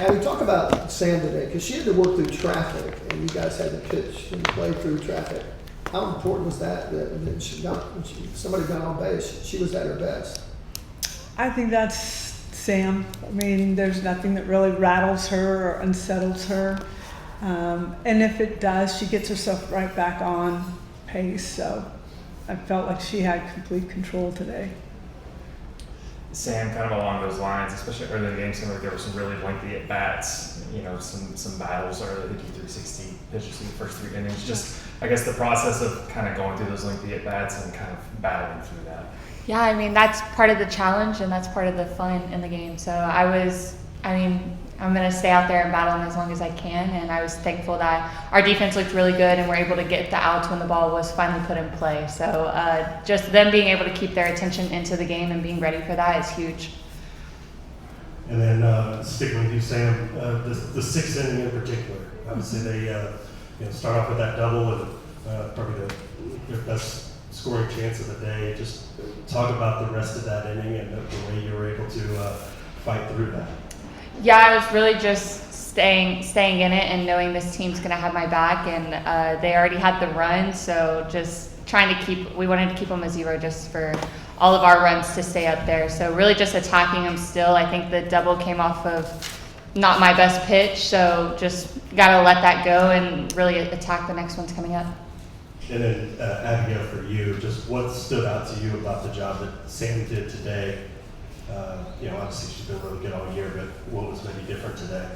Abby, talk about Sam today, because she had to work through traffic, and you guys had to pitch and play through traffic. How important was that when somebody got on base, she was at her best? I think that's Sam. I mean, there's nothing that really rattles her or unsettles her. And if it does, she gets herself right back on pace. So I felt like she had complete control today. Sam, kind of along those lines, especially early in the game, seemed like there were some really lengthy at bats. Some battles early. I think 360 pitches in the first 3 innings. Just, I guess, the process of kind of going through those lengthy at bats and kind of battling through that. Yeah, I mean, that's part of the challenge and that's part of the fun in the game. So I'm going to stay out there and battle them as long as I can. And I was thankful that our defense looked really good and we're able to get the outs when the ball was finally put in play. So just them being able to keep their attention into the game and being ready for that is huge. And then sticking with you, Sam, the 6th inning in particular, obviously they start off with that double and probably their best scoring chance of the day. Just talk about the rest of that inning and the way you were able to fight through that. Yeah, I was really just staying in it and knowing this team's going to have my back, and they already had the run, so just we wanted to keep them a 0 just for all of our runs to stay up there. So really just attacking them still. I think the double came off of not my best pitch, so just got to let that go and really attack the next ones coming up. And then Abigail, for you, just what stood out to you about the job that Sam did today? Obviously she's been really good all year, but what was maybe different today?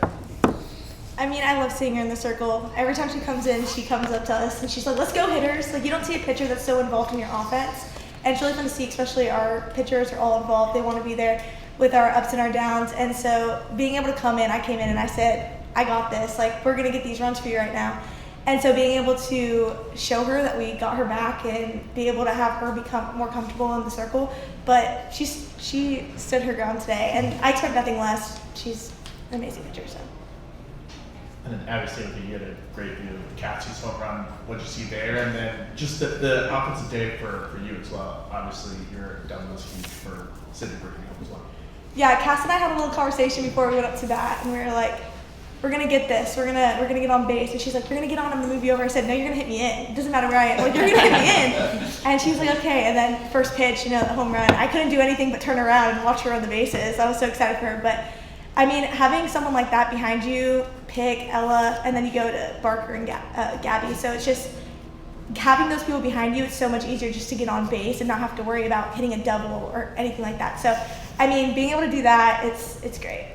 I mean, I love seeing her in the circle. Every time she comes in, she comes up to us and she's like, let's go hitters. Like, you don't see a pitcher that's so involved in your offense. And it's really fun to see, especially our pitchers are all involved. They want to be there with our ups and our downs. And so being able to come in, I came in and I said, I got this. Like, we're going to get these runs for you right now. And so being able to show her that we got her back and be able to have her become more comfortable in the circle. But she stood her ground today, and I expect nothing less. She's an amazing pitcher. So. And then obviously you had a great view of the Cats who swung around. What did you see there? And then just the offensive day for you as well. Obviously your down was huge for Sydney breaking up as well. Yeah, Cass and I had a little conversation before we went up to bat, and we were like, we're gonna get this. We're gonna get on base. And she's like, you're gonna get on. I'm gonna move you over. I said, no, you're gonna hit me in. It doesn't matter where I am. Like, you're gonna hit me in. And she was like, okay. And then first pitch, the home run. I couldn't do anything but turn around and watch her run the bases. I was so excited for her. But I mean, having someone like that behind you, Pick, Ella, and then you go to Barker and Gabby. So it's just having those people behind you. It's so much easier just to get on base and not have to worry about hitting a double or anything like that. So I mean, being able to do that, it's great.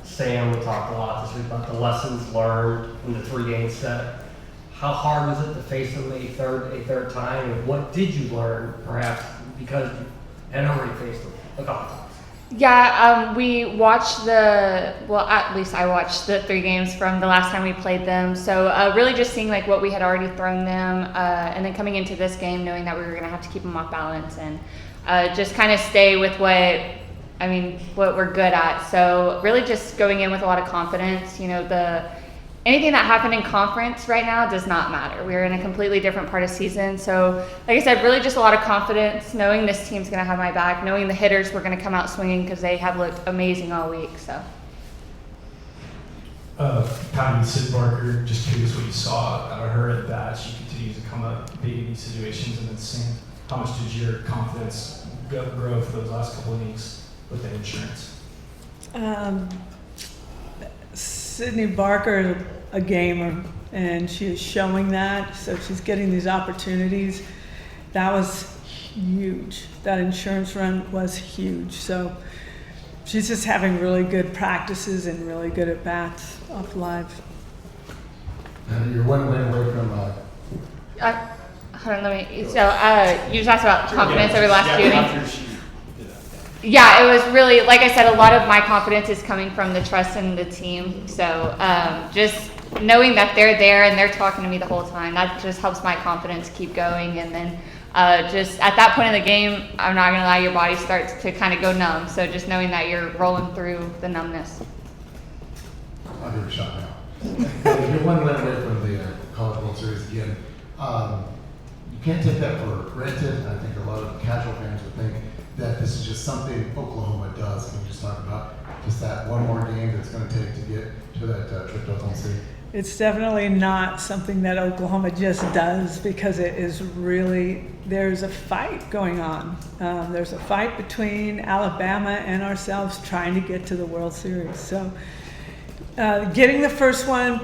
Sam, we talked a lot this week about the lessons learned in the 3-game set. How hard was it to face them a third time? And what did you learn, perhaps, because you had already faced them a couple times? Yeah, we watched at least I watched the 3 games from the last time we played them. So really just seeing like what we had already thrown them, and then coming into this game knowing that we were going to have to keep them off balance and just kind of stay with what we're good at. So really just going in with a lot of confidence. Anything that happened in conference right now does not matter. We're in a completely different part of season. So like I said, really just a lot of confidence, knowing this team's going to have my back, knowing the hitters were going to come out swinging because they have looked amazing all week. So. Patty, Sid Barker, just curious what you saw out of her at bat. She continues to come up big in these situations. And then Sam, how much did your confidence grow for those last couple innings with the insurance? Sydney Barker is a gamer, and she is showing that. So she's getting these opportunities. That was huge. That insurance run was huge. So she's just having really good practices and really good at bats off live. And you're one win away from. Hold on, you just asked about confidence over the last few innings. Yeah, it was really, like I said, a lot of my confidence is coming from the trust in the team. So just knowing that they're there and they're talking to me the whole time, that just helps my confidence keep going. And then just at that point in the game, I'm not going to lie, your body starts to kind of go numb. So just knowing that you're rolling through the numbness. I'll give it a shot now. You're one win away from the College World Series again. You can't take that for granted. I think a lot of casual fans would think that this is just something Oklahoma does. Can you just talk about just Is that one more game that's going to take to get to that trip to Oklahoma City? It's definitely not something that Oklahoma just does, because it is really, there's a fight going on. There's a fight between Alabama and ourselves trying to get to the World Series. So getting the first one,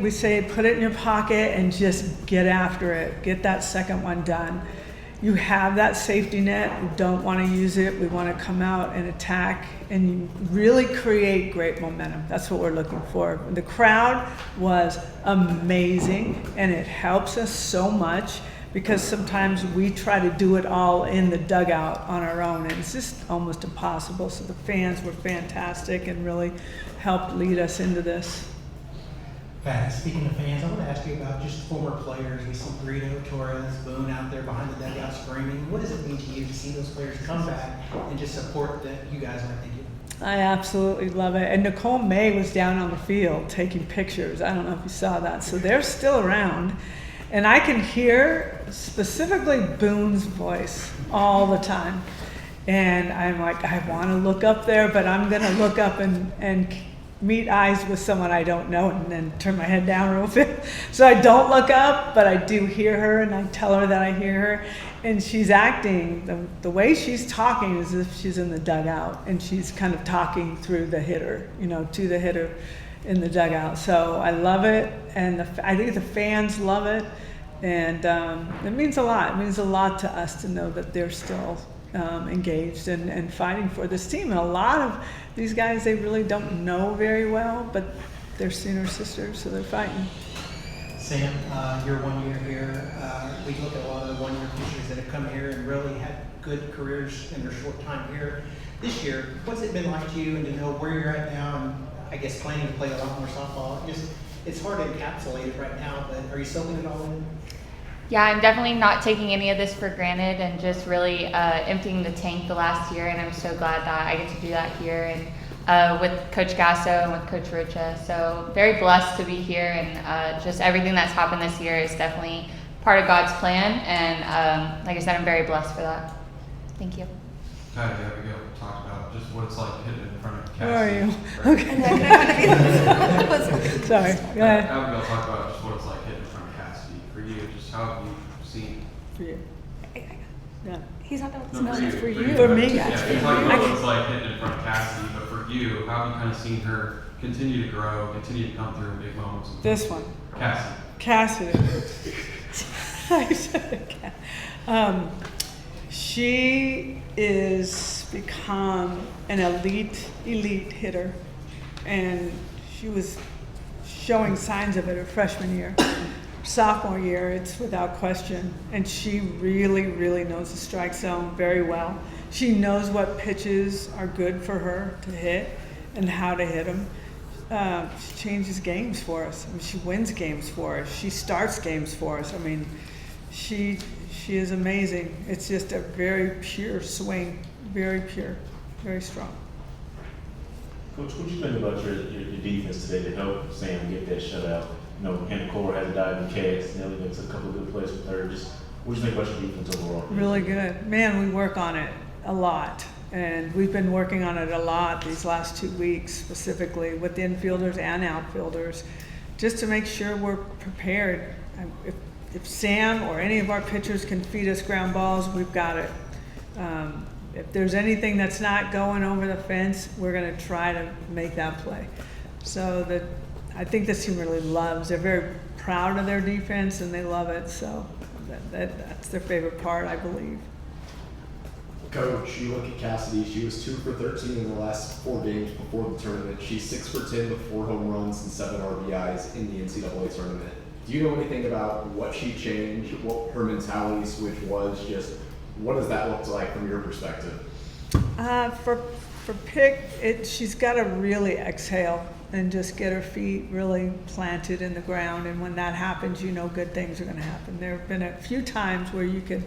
we say put it in your pocket and just get after it. Get that second one done. You have that safety net. We don't want to use it. We want to come out and attack and really create great momentum. That's what we're looking for. The crowd was amazing, and it helps us so much, because sometimes we try to do it all in the dugout on our own, and it's just almost impossible. So the fans were fantastic and really helped lead us into this. Speaking of fans, I want to ask you about just former players. We see Burrito, Torres, Boone out there behind the dugout screaming. What does it mean to you to see those players come back and just support that you guys are thinking? I absolutely love it. And Nicole May was down on the field taking pictures. I don't know if you saw that. So they're still around. And I can hear specifically Boone's voice all the time. And I'm like, I want to look up there, but I'm going to look up and meet eyes with someone I don't know, and then turn my head down real bit. So I don't look up, but I do hear her, and I tell her that I hear her. And she's acting, the way she's talking is as if she's in the dugout, and she's kind of talking through the hitter, to the hitter in the dugout. So I love it, and I think the fans love it, and it means a lot. It means a lot to us to know that they're still engaged and fighting for this team. And a lot of these guys, they really don't know very well, but they're senior sisters, so they're fighting. Sam, you're 1 year here. We look at a lot of the 1 year pitchers that have come here and really had good careers in their short time here. This year, what's it been like to you, and to know where you're at now, and I guess planning to play a lot more softball? It's hard to encapsulate it right now, but are you soaking it all in? Yeah, I'm definitely not taking any of this for granted, and just really emptying the tank the last year, and I'm so glad that I get to do that here, and with Coach Gasso and with Coach Rocha. So very blessed to be here, and just everything that's happened this year is definitely part of God's plan, and like I said, I'm very blessed for that. Thank you. Hi, Abigail talked about just what it's like hitting in front of Cassie. Where are you? Right? Okay. Sorry, go ahead. Abigail talked about just what it's like hitting in front of Cassidy. For you, just how have you seen? For you. Yeah. He's not done with No, this. for you. For me. Yeah, you're talking about what it's like hitting in front of Cassidy, but for you, how have you kind of seen her continue to grow, continue to come through in big moments? This one. Cassidy. I said Cass. She is become an elite hitter, and she was showing signs of it her freshman year. Sophomore year, it's without question, and she really knows the strike zone very well. She knows what pitches are good for her to hit and how to hit them. She changes games for us. I mean, she wins games for us. She starts games for us. I mean, she is amazing. It's just a very pure swing, very pure, very strong. Coach, what do you think about your defense today to help Sam get that shutout? Hannah Cole had a diving cast. Nelly makes a couple of good plays with her. Just what do you think about your defense overall? Really good. Man, we work on it a lot. And we've been working on it a lot these last 2 weeks, specifically with the infielders and outfielders, just to make sure we're prepared. If Sam or any of our pitchers can feed us ground balls, we've got it. If there's anything that's not going over the fence, we're going to try to make that play. So I think this team really loves. They're very proud of their defense, and they love it. So that's their favorite part, I believe. Coach, you look at Cassidy, she was 2 for 13 in the last 4 games before the tournament. She's 6 for 10 with 4 home runs and 7 RBIs in the NCAA tournament. Do you know anything about what she changed, what her mentality switch was? Just what does that look like from your perspective? For Pick, she's got to really exhale and just get her feet really planted in the ground. And when that happens, good things are going to happen. There have been a few times where you could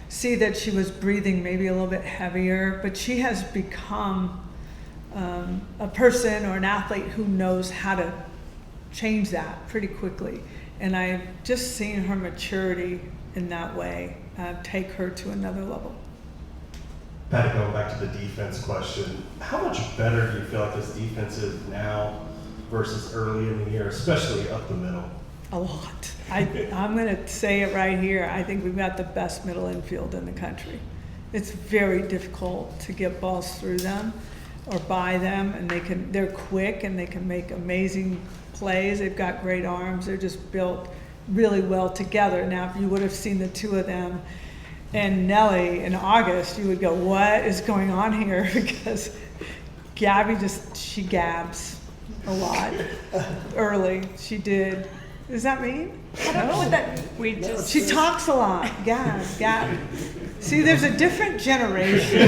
see that she was breathing maybe a little bit heavier, but she has become a person or an athlete who knows how to change that pretty quickly. And I've just seen her maturity in that way take her to another level. Patty, going back to the defense question, how much better do you feel like this defense is now versus early in the year, especially up the middle? A lot. I'm going to say it right here. I think we've got the best middle infield in the country. It's very difficult to get balls through them or by them, and they're quick and they can make amazing plays. They've got great arms. They're just built really well together. Now, if you would have seen the two of them and Nelly in August, you would go, what is going on here? Because Gabby she gabs a lot early. She did. Does that mean? I don't know what that means. She talks a lot. Gab. See, there's a different generation.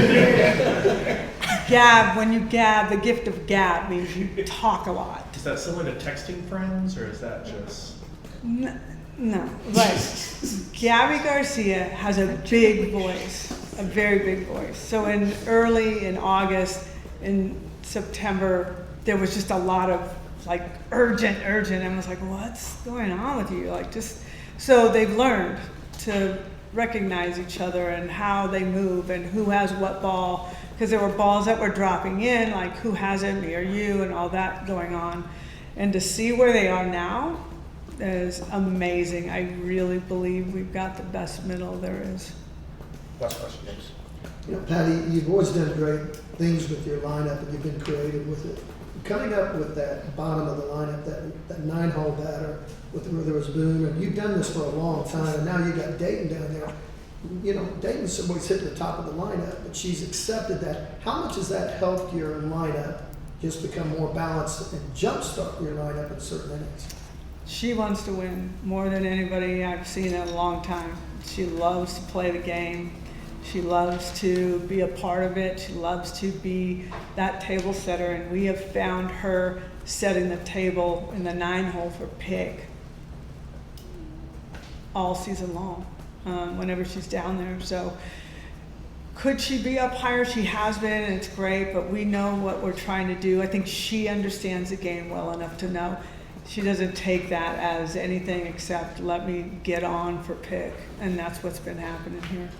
Gab, when you gab, the gift of gab means you talk a lot. Is that similar to texting friends, or is that just? No, but Gabby Garcia has a big voice, a very big voice. So early in August, in September, there was just a lot of like urgent, and I was like, what's going on with you? So they've learned to recognize each other and how they move and who has what ball, because there were balls that were dropping in, like who has it, me or you, and all that going on. And to see where they are now is amazing. I really believe we've got the best middle there is. Last question, James. You know, Patty, you've always done great things with your lineup, and you've been creative with it. Coming up with that bottom of the lineup, that 9-hole batter, where there was Boone, and you've done this for a long time, and now you got Dayton down there. You know, Dayton's always hitting the top of the lineup, but she's accepted that. How much has that helped your lineup just become more balanced and jumpstart your lineup in certain innings? She wants to win more than anybody I've seen in a long time. She loves to play the game. She loves to be a part of it. She loves to be that table setter, and we have found her setting the table in the 9-hole for pick all season long, whenever she's down there. So could she be up higher? She has been, and it's great, but we know what we're trying to do. I think she understands the game well enough to know she doesn't take that as anything except let me get on for pick, and that's what's been happening here.